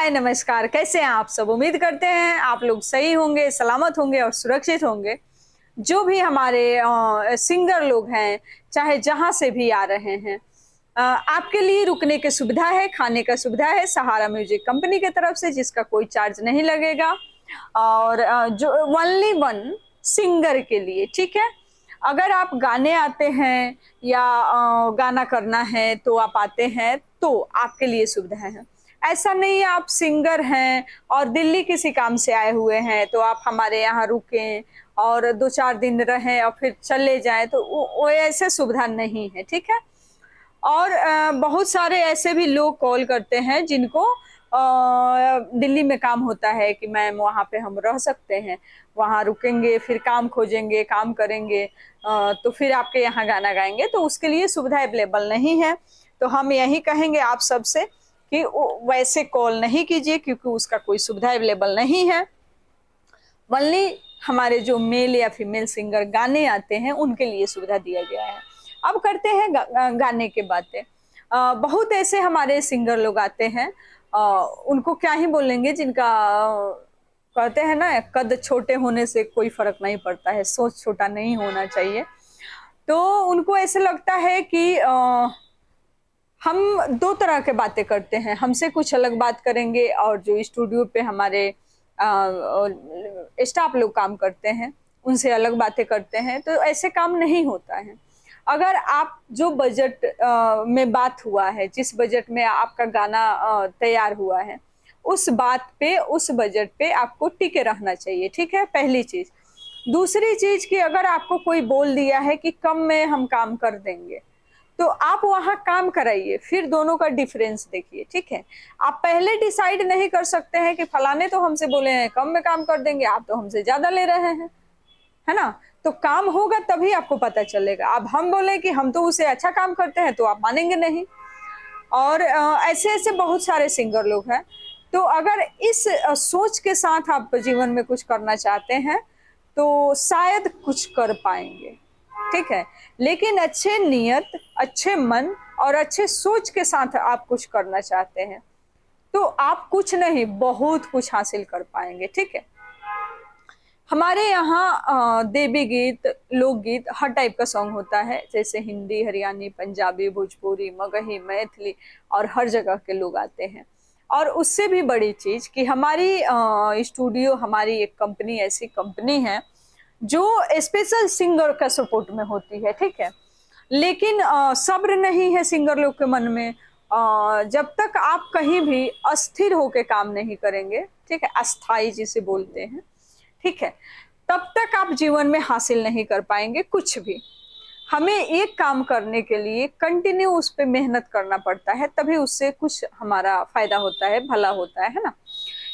हाय नमस्कार, कैसे हैं आप सब? उम्मीद करते हैं आप लोग सही होंगे, सलामत होंगे और सुरक्षित होंगे। जो भी हमारे सिंगर लोग हैं, चाहे जहाँ से भी आ रहे हैं, आपके लिए रुकने की सुविधा है, खाने का सुविधा है, सहारा म्यूजिक कंपनी की तरफ से जिसका कोई चार्ज नहीं लगेगा और जो ओनली वन सिंगर के लिए, ठीक है? अगर आप गाने आते हैं या गाना करना है तो आप आते हैं, तो आपके लिए सुविधा है। ऐसा नहीं है आप सिंगर हैं और दिल्ली किसी काम से आए हुए हैं तो आप हमारे यहाँ रुकें और 2-4 दिन रहें और फिर चले जाएँ, तो वो ऐसे सुविधा नहीं है, ठीक है? और बहुत सारे ऐसे भी लोग कॉल करते हैं जिनको दिल्ली में काम होता है कि मैम वहाँ पे हम रह सकते हैं, वहाँ रुकेंगे, फिर काम खोजेंगे, काम करेंगे, तो फिर आपके यहाँ गाना गाएँगे, तो उसके लिए सुविधा अवेलेबल नहीं है। तो हम यही कहेंगे आप सबसे कि वैसे कॉल नहीं कीजिए क्योंकि उसका कोई सुविधा अवेलेबल नहीं है। ओनली हमारे जो मेल या फीमेल सिंगर गाने आते हैं उनके लिए सुविधा दिया गया है। अब करते हैं गाने की बातें। बहुत ऐसे हमारे सिंगर लोग आते हैं, उनको क्या ही बोलेंगे जिनका कहते हैं ना कद छोटे होने से कोई फर्क नहीं पड़ता है, सोच छोटा नहीं होना चाहिए। तो उनको ऐसे लगता है कि हम 2 तरह के बातें करते हैं, हमसे कुछ अलग बात करेंगे और जो स्टूडियो पे हमारे स्टाफ लोग काम करते हैं, उनसे अलग बातें करते हैं, तो ऐसे काम नहीं होता है। अगर आप जो बजट में बात हुआ है, जिस बजट में आपका गाना तैयार हुआ है, उस बात पे, उस बजट पे आपको टिके रहना चाहिए, ठीक है? पहली चीज़। दूसरी चीज़ कि अगर आपको कोई बोल दिया है कि कम में हम काम कर देंगे, तो आप वहाँ काम कराइए, फिर दोनों का डिफरेंस देखिए, ठीक है? आप पहले डिसाइड नहीं कर सकते हैं कि फलाने तो हमसे बोले हैं कम में काम कर देंगे, आप तो हमसे ज़्यादा ले रहे हैं, है ना? तो काम होगा तभी आपको पता चलेगा। अब हम बोले कि हम तो उससे अच्छा काम करते हैं, तो आप मानेंगे नहीं। और ऐसे-ऐसे बहुत सारे सिंगर लोग हैं। तो अगर इस सोच के साथ आप जीवन में कुछ करना चाहते हैं, तो शायद कुछ कर पाएँगे, ठीक है? लेकिन अच्छे नियत, अच्छे मन और अच्छे सोच के साथ आप कुछ करना चाहते हैं, तो आप कुछ नहीं, बहुत कुछ हासिल कर पाएँगे, ठीक है? हमारे यहाँ देवी गीत, लोकगीत हर टाइप का सॉन्ग होता है, जैसे हिंदी, हरियाणी, पंजाबी, भोजपुरी, मगही, मैथिली और हर जगह के लोग आते हैं। और उससे भी बड़ी चीज़ कि हमारी स्टूडियो, हमारी एक कंपनी ऐसी कंपनी है, जो स्पेशल सिंगर का सपोर्ट में होती है, ठीक है? लेकिन सब्र नहीं है सिंगर लोग के मन में। जब तक आप कहीं भी अस्थिर होके काम नहीं करेंगे, ठीक है? अस्थाई जिसे बोलते हैं। ठीक है? तब तक आप जीवन में हासिल नहीं कर पाएँगे कुछ भी। हमें एक काम करने के लिए कंटिन्यू उस पे मेहनत करना पड़ता है, तभी उससे कुछ हमारा फ़ायदा होता है, भला होता है ना?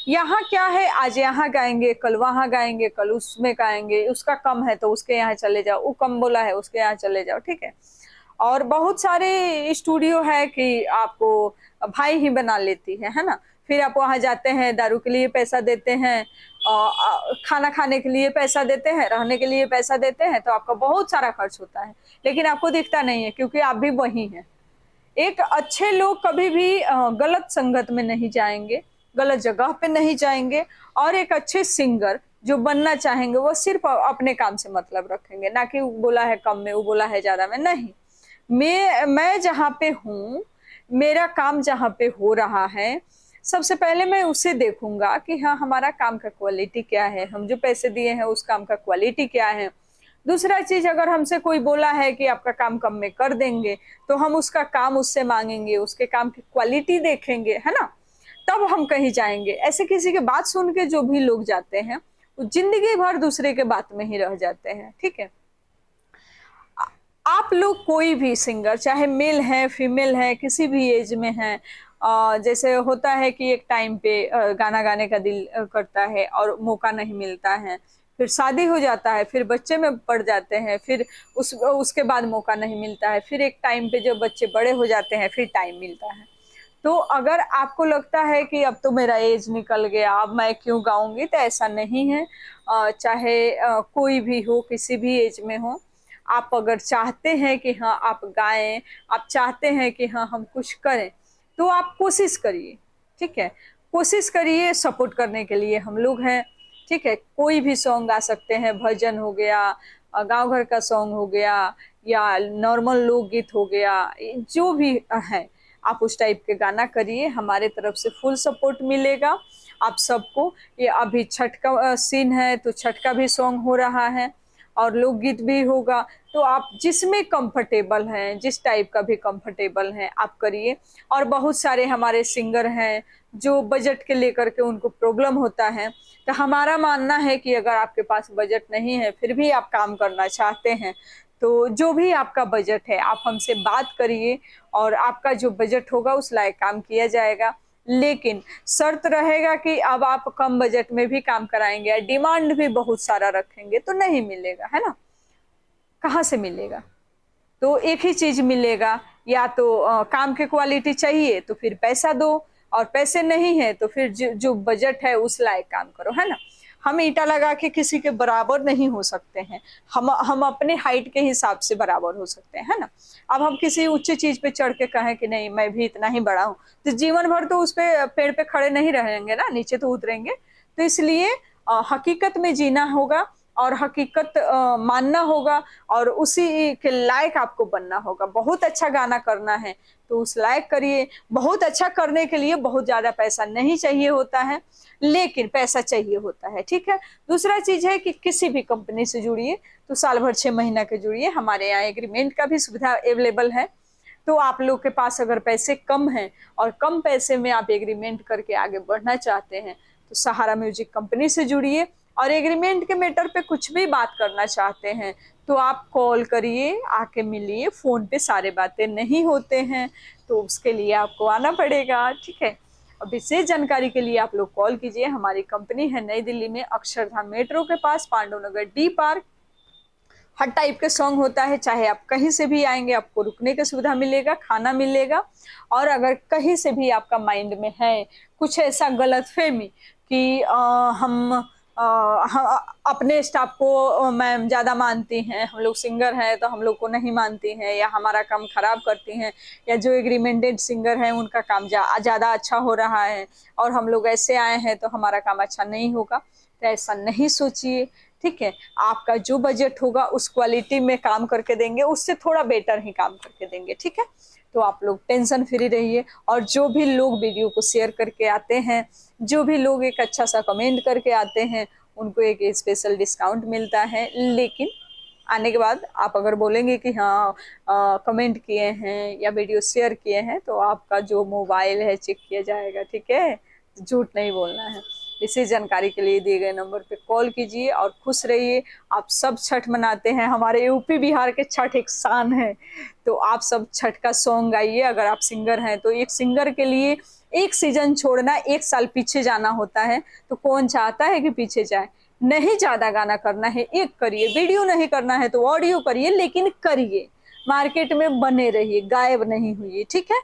यहाँ क्या है, आज यहाँ गाएँगे, कल वहाँ गाएँगे, कल उसमें गाएँगे, उसका कम है तो उसके यहाँ चले जाओ, वो कम बोला है उसके यहाँ चले जाओ, ठीक है? और बहुत सारे स्टूडियो है कि आपको भाई ही बना लेती है ना? फिर आप वहाँ जाते हैं, दारू के लिए पैसा देते हैं, खाना खाने के लिए पैसा देते हैं, रहने के लिए पैसा देते हैं, तो आपका बहुत सारा खर्च होता है। लेकिन आपको दिखता नहीं है क्योंकि आप भी वही हैं। एक अच्छे लोग कभी भी गलत संगत में नहीं जाएँगे, गलत जगह पे नहीं जाएँगे और एक अच्छे सिंगर जो बनना चाहेंगे, वो सिर्फ़ अपने काम से मतलब रखेंगे, ना कि वो बोला है कम में, वो बोला है ज़्यादा में, नहीं। मैं जहाँ पे हूँ, मेरा काम जहाँ पे हो रहा है, सबसे पहले मैं उसे देखूँगा कि हाँ, हमारा काम का क्वालिटी क्या है? हम जो पैसे दिए हैं, उस काम का क्वालिटी क्या है? दूसरा चीज़, अगर हमसे कोई बोला है कि आपका काम कम में कर देंगे, तो हम उसका काम उससे माँगेंगे, उसके काम की क्वालिटी देखेंगे, है ना? तब हम कहीं जाएँगे। ऐसे किसी की बात सुन के जो भी लोग जाते हैं, वो ज़िंदगी भर दूसरे के बात में ही रह जाते हैं, ठीक है? आ आप लोग कोई भी सिंगर, चाहे मेल है, फीमेल है, किसी भी एज में हैं, जैसे होता है कि एक टाइम पे गाना गाने का दिल करता है और मौका नहीं मिलता है, फिर शादी हो जाता है, फिर बच्चे में पड़ जाते हैं, फिर उसके बाद मौका नहीं मिलता है, फिर एक टाइम पे जब बच्चे बड़े हो जाते हैं, फिर टाइम मिलता है। तो अगर आपको लगता है कि अब तो मेरा एज निकल गया, अब मैं क्यों गाऊँगी? तो ऐसा नहीं है। चाहे कोई भी हो, किसी भी एज में हो, आप अगर चाहते हैं कि हाँ, आप गाएँ, आप चाहते हैं कि हाँ, हम कुछ करें, तो आप कोशिश करिए, ठीक है? कोशिश करिए, सपोर्ट करने के लिए हम लोग हैं, ठीक है। कोई भी सॉन्ग गा सकते हैं, भजन हो गया, गाँव घर का सॉन्ग हो गया, या नॉर्मल लोकगीत हो गया, जो भी है आप उस टाइप के गाना करिए, हमारे तरफ से फुल सपोर्ट मिलेगा आप सबको। ये अभी छठ का सीन है, तो छठ का भी सॉन्ग हो रहा है और लोकगीत भी होगा, तो आप जिसमें कंफर्टेबल हैं, जिस टाइप का भी कंफर्टेबल हैं आप करिए। और बहुत सारे हमारे सिंगर हैं जो बजट के लेकर के उनको प्रॉब्लम होता है, तो हमारा मानना है कि अगर आपके पास बजट नहीं है फिर भी आप काम करना चाहते हैं, तो जो भी आपका बजट है आप हमसे बात करिए और आपका जो बजट होगा उस लायक काम किया जाएगा। लेकिन शर्त रहेगा कि अब आप कम बजट में भी काम कराएंगे या डिमांड भी बहुत सारा रखेंगे तो नहीं मिलेगा, है ना। कहाँ से मिलेगा? तो एक ही चीज मिलेगा, या तो काम की क्वालिटी चाहिए तो फिर पैसा दो, और पैसे नहीं है तो फिर जो बजट है उस लायक काम करो, है ना। हम ईटा लगा के किसी के बराबर नहीं हो सकते हैं, हम अपने हाइट के हिसाब से बराबर हो सकते हैं, है ना। अब हम किसी उच्च चीज पे चढ़ के कहें कि नहीं मैं भी इतना ही बड़ा हूँ, तो जीवन भर तो उस पे पेड़ पे खड़े नहीं रहेंगे ना, नीचे तो उतरेंगे। तो इसलिए हकीकत में जीना होगा और हकीकत मानना होगा और उसी के लायक आपको बनना होगा। बहुत अच्छा गाना करना है तो उस लायक करिए। बहुत अच्छा करने के लिए बहुत ज़्यादा पैसा नहीं चाहिए होता है, लेकिन पैसा चाहिए होता है, ठीक है। दूसरा चीज़ है कि किसी भी कंपनी से जुड़िए तो साल भर 6 महीना के जुड़िए, हमारे यहाँ एग्रीमेंट का भी सुविधा अवेलेबल है। तो आप लोग के पास अगर पैसे कम हैं और कम पैसे में आप एग्रीमेंट करके आगे बढ़ना चाहते हैं तो सहारा म्यूजिक कंपनी से जुड़िए। और एग्रीमेंट के मैटर पे कुछ भी बात करना चाहते हैं तो आप कॉल करिए, आके मिलिए, फ़ोन पे सारे बातें नहीं होते हैं, तो उसके लिए आपको आना पड़ेगा, ठीक है। और विशेष जानकारी के लिए आप लोग कॉल कीजिए। हमारी कंपनी है नई दिल्ली में, अक्षरधाम मेट्रो के पास, पांडव नगर डी पार्क। हर टाइप के सॉन्ग होता है, चाहे आप कहीं से भी आएंगे आपको रुकने की सुविधा मिलेगा, खाना मिलेगा। और अगर कहीं से भी आपका माइंड में है कुछ ऐसा गलतफहमी कि हम अपने स्टाफ को मैम ज़्यादा मानती हैं, हम लोग सिंगर हैं तो हम लोग को नहीं मानती हैं, या हमारा काम खराब करती हैं, या जो एग्रीमेंटेड सिंगर हैं उनका काम ज़्यादा अच्छा हो रहा है और हम लोग ऐसे आए हैं तो हमारा काम अच्छा नहीं होगा, तो ऐसा नहीं सोचिए, ठीक है। आपका जो बजट होगा उस क्वालिटी में काम करके देंगे, उससे थोड़ा बेटर ही काम करके देंगे, ठीक है। तो आप लोग टेंशन फ्री रहिए। और जो भी लोग वीडियो को शेयर करके आते हैं, जो भी लोग एक अच्छा सा कमेंट करके आते हैं, उनको एक स्पेशल डिस्काउंट मिलता है। लेकिन आने के बाद आप अगर बोलेंगे कि हाँ कमेंट किए हैं या वीडियो शेयर किए हैं, तो आपका जो मोबाइल है चेक किया जाएगा, ठीक है। झूठ नहीं बोलना है। इसी जानकारी के लिए दिए गए नंबर पे कॉल कीजिए और खुश रहिए। आप सब छठ मनाते हैं, हमारे यूपी बिहार के छठ एक शान है, तो आप सब छठ का सॉन्ग गाइए। अगर आप सिंगर हैं तो एक सिंगर के लिए एक सीजन छोड़ना, एक साल पीछे जाना होता है, तो कौन चाहता है कि पीछे जाए। नहीं ज़्यादा गाना करना है, एक करिए, वीडियो नहीं करना है तो ऑडियो करिए, लेकिन करिए, मार्केट में बने रहिए, गायब नहीं हुई, ठीक है।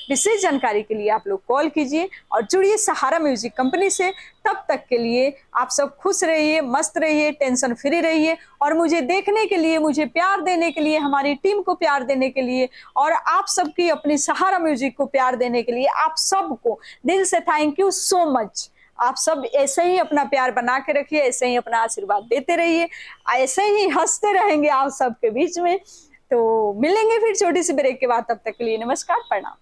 विशेष जानकारी के लिए आप लोग कॉल कीजिए और जुड़िए सहारा म्यूजिक कंपनी से। तब तक के लिए आप सब खुश रहिए, मस्त रहिए, टेंशन फ्री रहिए। और मुझे देखने के लिए, मुझे प्यार देने के लिए, हमारी टीम को प्यार देने के लिए और आप सबकी अपनी सहारा म्यूजिक को प्यार देने के लिए आप सबको दिल से थैंक यू सो मच। आप सब ऐसे ही अपना प्यार बना के रखिए, ऐसे ही अपना आशीर्वाद देते रहिए, ऐसे ही हंसते रहेंगे आप सबके बीच में। तो मिलेंगे फिर छोटी सी ब्रेक के बाद, तब तक के लिए नमस्कार, प्रणाम।